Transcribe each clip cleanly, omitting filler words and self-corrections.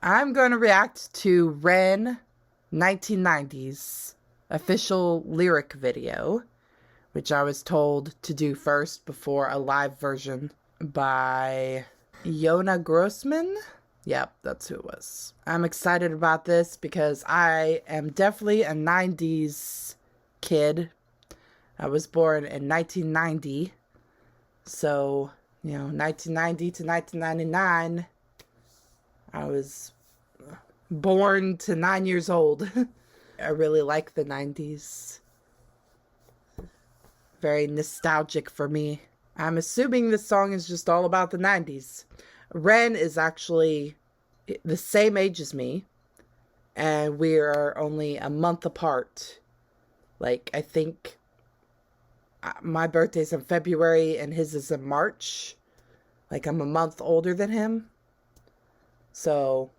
I'm going to react to REN 1990's official lyric video, which I was told to do first before a live version by Yona Grossman. Yep, that's who it was. I'm excited about this because I am definitely a 90s kid. I was born in 1990. So, 1990 to 1999, I was born to 9 years old. I really like the 90s. Very nostalgic for me. I'm assuming this song is just all about the 90s. REN is actually the same age as me, and we are only a month apart. Like, I think my birthday's in February and his is in March. Like, I'm a month older than him. So,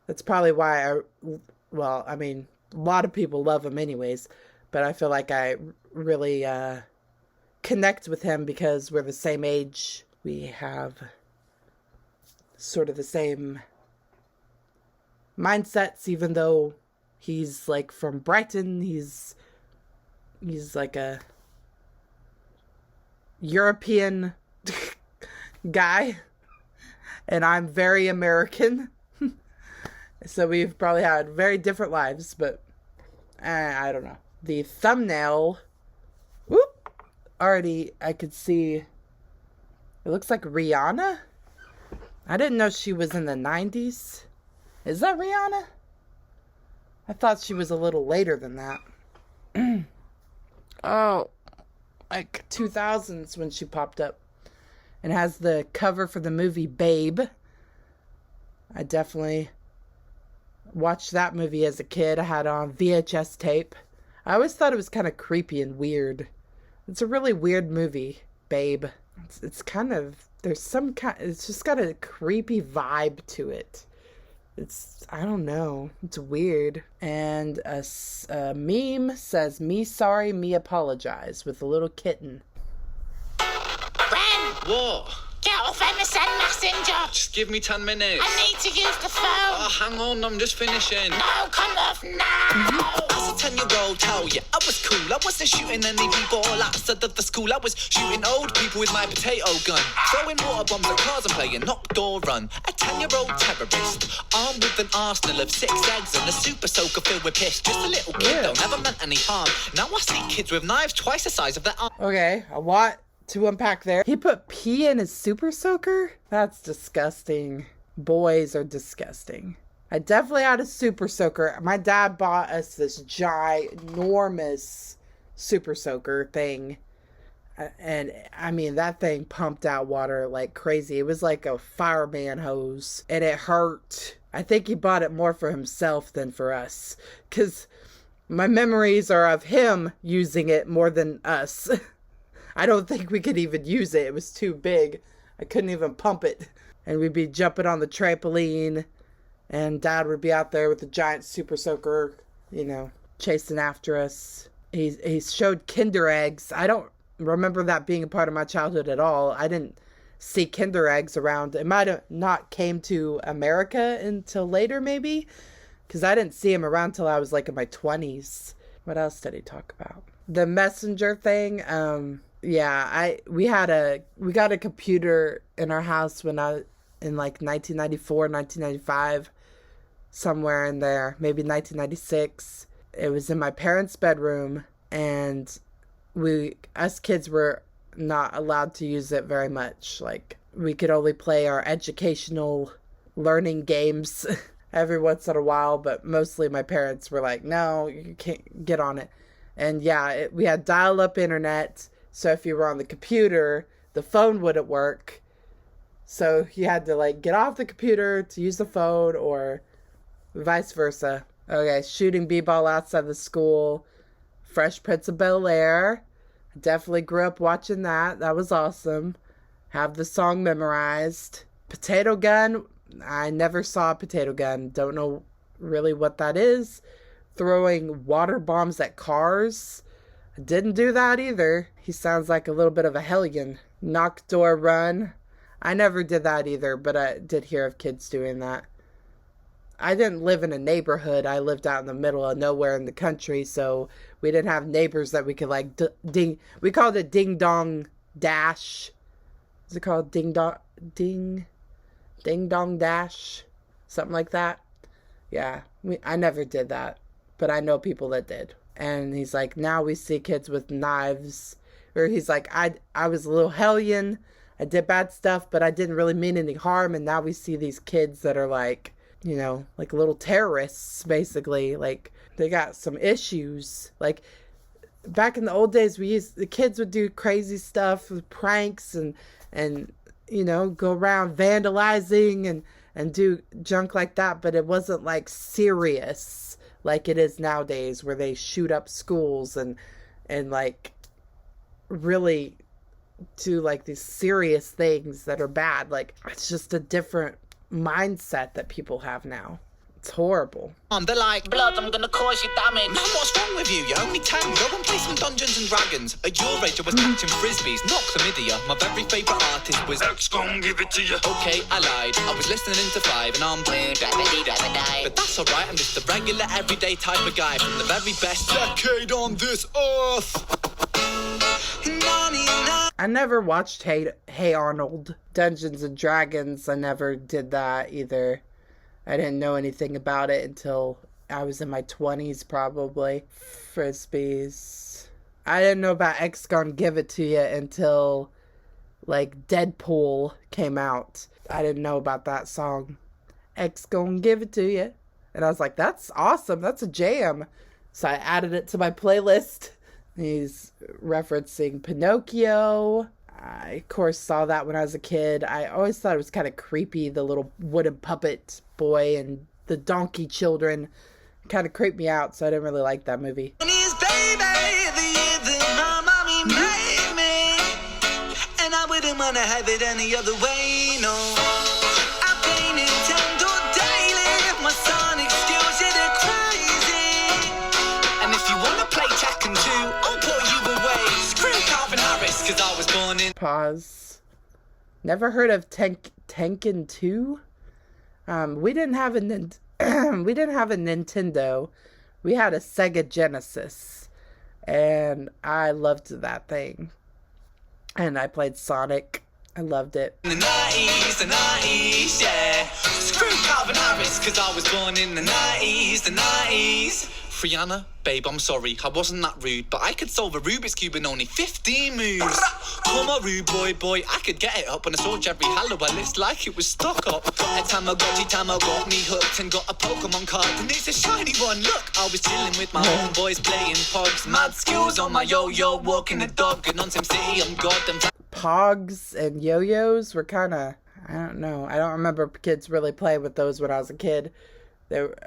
that's probably why a lot of people love him anyways. But I feel like I really connect with him because we're the same age. We have sort of the same mindsets, even though he's like from Brighton. He's like a European guy, and I'm very American. So we've probably had very different lives, but I don't know. The thumbnail, already I could see, it looks like Rihanna. I didn't know she was in the 90s. Is that Rihanna? I thought she was a little later than that. Oh, like 2000s when she popped up. And has the cover for the movie Babe. I definitely watched that movie as a kid. I had it on VHS tape. I always thought it was kind of creepy and weird. It's a really weird movie, Babe. It's kind of, it's just got a creepy vibe to it. I don't know. It's weird. And a meme says, "Me sorry, me apologize," with a little kitten. REN! What? Get off MSN Messenger! Just give me 10 minutes. I need to use the phone! Oh, hang on, I'm just finishing. No, come off now! As a 10-year-old, tell you, I was cool. I wasn't shooting any people outside of the school. I was shooting old people with my potato gun, throwing water bombs at cars and playing knock door run. A 10-year-old terrorist, armed with an arsenal of 6 eggs and a super soaker filled with piss. Just a little kid, though, never meant any harm. Now I see kids with knives twice the size of their arm. Okay, a lot to unpack there. He put pee in his super soaker? That's disgusting. Boys are disgusting. I definitely had a super soaker. My dad bought us this ginormous super soaker thing. And I mean, that thing pumped out water like crazy. It was like a fireman hose. And it hurt. I think he bought it more for himself than for us. Because my memories are of him using it more than us. I don't think we could even use it. It was too big. I couldn't even pump it. And we'd be jumping on the trampoline. And Dad would be out there with a giant super soaker, chasing after us. He showed Kinder eggs. I don't remember that being a part of my childhood at all. I didn't see Kinder eggs around. It might have not came to America until later, maybe. Because I didn't see him around till I was like in my 20s. What else did he talk about? The messenger thing, we got a computer in our house in like 1994, 1995, somewhere in there, maybe 1996. It was in my parents' bedroom, and us kids were not allowed to use it very much. Like, we could only play our educational learning games every once in a while, but mostly my parents were like, no, you can't get on it. And we had dial-up internet, so if you were on the computer, the phone wouldn't work. So you had to get off the computer to use the phone, or vice versa. Okay, shooting b-ball outside the school. Fresh Prince of Bel-Air. Definitely grew up watching that. That was awesome. Have the song memorized. Potato gun. I never saw a potato gun. Don't know really what that is. Throwing water bombs at cars. Didn't do that either. He sounds like a little bit of a hellion. Knock door run. I never did that either, but I did hear of kids doing that. I didn't live in a neighborhood. I lived out in the middle of nowhere in the country, so we didn't have neighbors that we could like ding. We called it ding dong dash. Is it called ding dong dash? Something like that. Yeah, I never did that, but I know people that did. And he's like, now we see kids with knives. Or he's like, I was a little hellion. I did bad stuff, but I didn't really mean any harm. And now we see these kids that are like, you know, like little terrorists, basically. Like, they got some issues. Like, back in the old days, the kids would do crazy stuff with pranks and you know, go around vandalizing and do junk like that. But it wasn't like serious like it is nowadays, where they shoot up schools and like really do like these serious things that are bad. Like, it's just a different mindset that people have now. It's horrible. They're like, Blood, I'm gonna cause you damage. man, what's wrong with you? You're only 10. Go and play some Dungeons and Dragons. At your age, I was catching frisbees. Knock the midia. My very favourite artist was X gon' give it to you. Okay, I lied. I was listening to 5 and I'm but that's alright. I'm just a regular, everyday type of guy from the very best decade on this earth. I never watched Hey Arnold. Dungeons and Dragons, I never did that either. I didn't know anything about it until I was in my 20s, probably. Frisbees. I didn't know about X Gon' Give It To You until, like, Deadpool came out. I didn't know about that song. X Gon' Give It To You. And I was like, that's awesome. That's a jam. So I added it to my playlist. He's referencing Pinocchio. I, of course, saw that when I was a kid. I always thought it was kind of creepy, the little wooden puppet boy and the donkey children. Kind of creeped me out, so I didn't really like that movie. And I wouldn't wanna have it any other way, no. I play Nintendo daily, my Sonic skills are crazy. And if you wanna play Tekken 2, I'll put you away. Screw Calvin Harris, cause I was born in... Pause. Never heard of Tekken 2? We didn't have a Nintendo. We had a Sega Genesis, and I loved that thing. And I played Sonic. I loved it. In the 90s, yeah. Screw Calvin Harris, cause I was born in the 90s. Brianna, babe, I'm sorry, I wasn't that rude, but I could solve a Rubik's Cube in only 15 moves. Come on, rude boy, I could get it up. When I saw Jerry Halliwell, it's like it was stuck up. Got a Tamagotchi, got me hooked, and got a Pokemon card, and it's a shiny one. Look, I was chilling with my homeboys, playing Pogs. Mad skills on my yo-yo, walking the dog, and on Sim City, I'm god and... Pogs and yo-yos were kind of, I don't know. I don't remember kids really playing with those when I was a kid.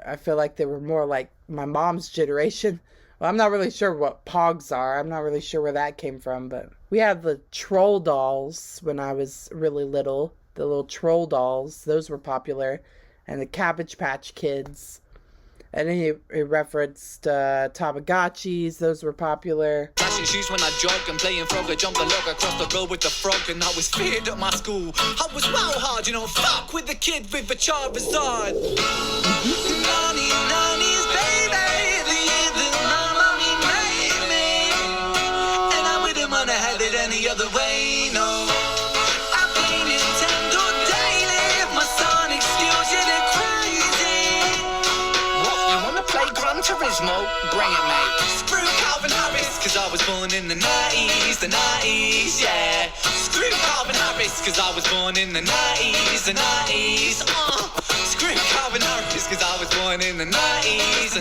I feel like they were more like my mom's generation. Well, I'm not really sure what Pogs are. I'm not really sure where that came from, but we had the troll dolls when I was really little. The little troll dolls, those were popular. And the Cabbage Patch Kids. And then he referenced Tamagotchis, those were popular. Flashing shoes when I jog and playing frog. I jump a log across the road with the frog, and I was feared at my school. I was well hard, you know, fuck with the kid with the Charizard. Nannies, baby, the year that my mommy made me. And I wouldn't wanna have it any other way, no. I play Nintendo daily, my Sonic skills, yeah, they're crazy. What, you wanna play Gran Turismo? Bring it, mate. Screw Calvin Harris, cause I was born in the 90s, yeah. Screw Calvin Harris, cause I was born in the 90s. Screw Calvin Harris, cause I was born in the 90s,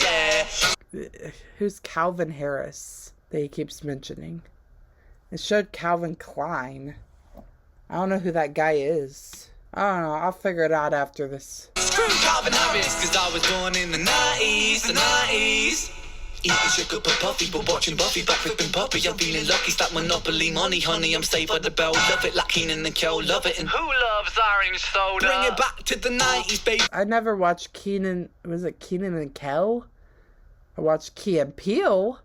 yeah. Who's Calvin Harris that he keeps mentioning? It showed Calvin Klein. I don't know who that guy is. I don't know. I'll figure it out after this. Screw Calvin Harris, cause I was born in the 90s. Eating sugar but puffy, but watching Buffy back flipping puppy. I'm feeling lucky, stack Monopoly money, honey. I'm saved by the bell, love it like Keenan and Kel, love it. And Who loves orange soda? bring it back to the 90s, baby. I never watched Keenan. Was it Keenan and Kel? I watched Key and Peele.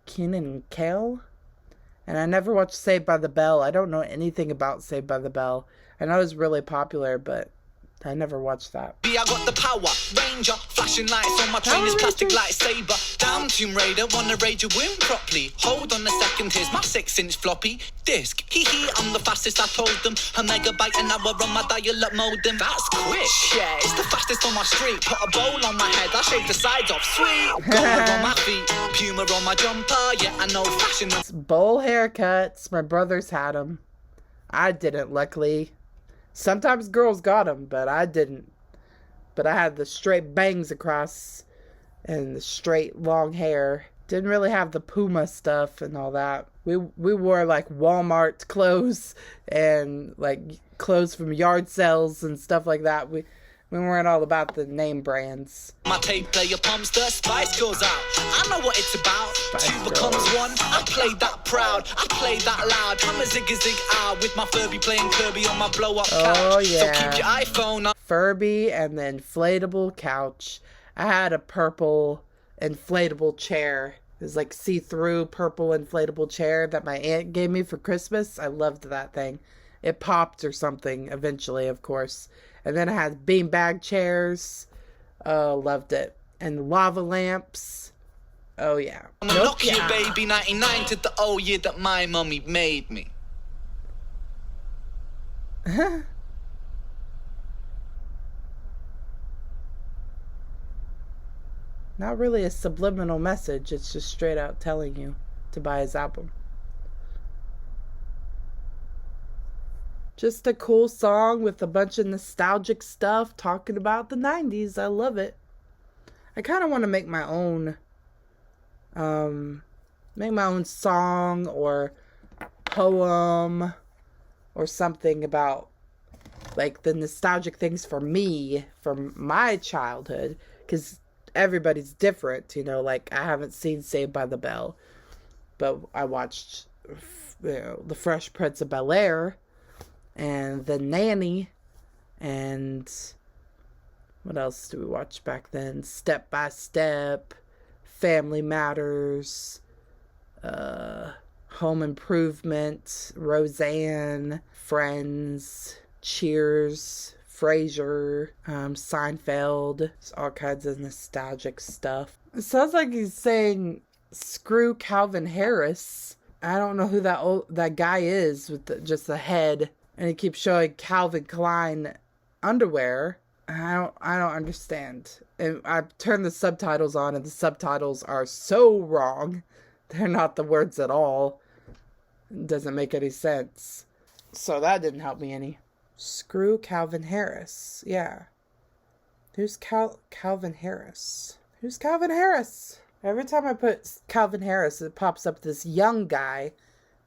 Keenan and Kel. And I never watched Saved by the Bell. I don't know anything about Saved by the Bell. I know it was really popular, but I never watched that. I got the power ranger, flashing lights on my trainer's plastic lightsaber. Damn Tomb Raider, wanna raid your womb properly. Hold on a second, here's my 6-inch floppy disk. Hee hee, I'm the fastest, I told them. A megabyte an hour on my dial-up modem. That's quick. Yeah, it's the fastest on my street. Put a bowl on my head, I shave the sides off. Sweet. Gold on my feet, Puma on my jumper. Yeah, I know fashion. Bowl haircuts. My brothers had them. I didn't, luckily. Sometimes girls got them, but I didn't. But I had the straight bangs across and the straight long hair. Didn't really have the Puma stuff and all that. We wore like Walmart clothes and like clothes from yard sales and stuff like that. We weren't all about the name brands. My tape player pumps, the spice goes out. I know what it's about. Spice Two becomes Girls. one. I play that proud. I play that loud. I'm a zig out with my Furby playing Kirby on my blow up couch. Oh, yeah. So keep your iPhone on. Furby and the inflatable couch. I had a purple inflatable chair. It was like see-through purple inflatable chair that my aunt gave me for Christmas. I loved that thing. It popped or something eventually, of course. And then I had beanbag chairs. Oh, loved it. And lava lamps. Oh, yeah. I'm a Nokia baby, 99 to the old year that my mummy made me. Not really a subliminal message. It's just straight out telling you to buy his album. Just a cool song with a bunch of nostalgic stuff talking about the 90s. I love it. I kind of want to make my own song or poem or something about like the nostalgic things for me from my childhood, because everybody's different, you know. Like, I haven't seen Saved by the Bell, but I watched The Fresh Prince of Bel-Air and The Nanny, and what else do we watch back then? Step by Step, Family Matters, Home Improvement, Roseanne, Friends, Cheers, Frasier, Seinfeld. It's all kinds of nostalgic stuff. It sounds like he's saying screw Calvin Harris. I don't know who that guy is with just the head. And he keeps showing Calvin Klein underwear. I don't understand. And I've turned the subtitles on, and the subtitles are so wrong. They're not the words at all. It doesn't make any sense. So that didn't help me any. Screw Calvin Harris. Yeah. Who's Calvin Harris? Who's Calvin Harris? Every time I put Calvin Harris, it pops up this young guy,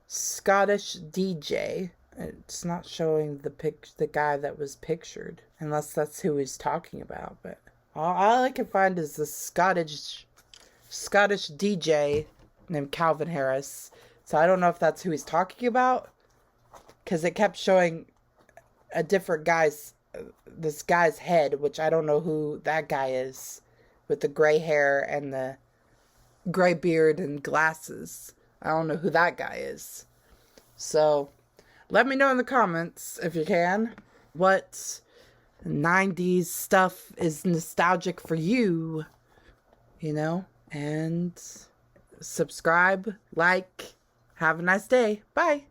Scottish DJ. It's not showing the guy that was pictured, unless that's who he's talking about. But all I can find is the Scottish DJ named Calvin Harris. So I don't know if that's who he's talking about, because it kept showing a different this guy's head, which I don't know who that guy is, with the gray hair and the gray beard and glasses. I don't know who that guy is. So let me know in the comments, if you can, what 90s stuff is nostalgic for you, you know, and subscribe, like, have a nice day. Bye.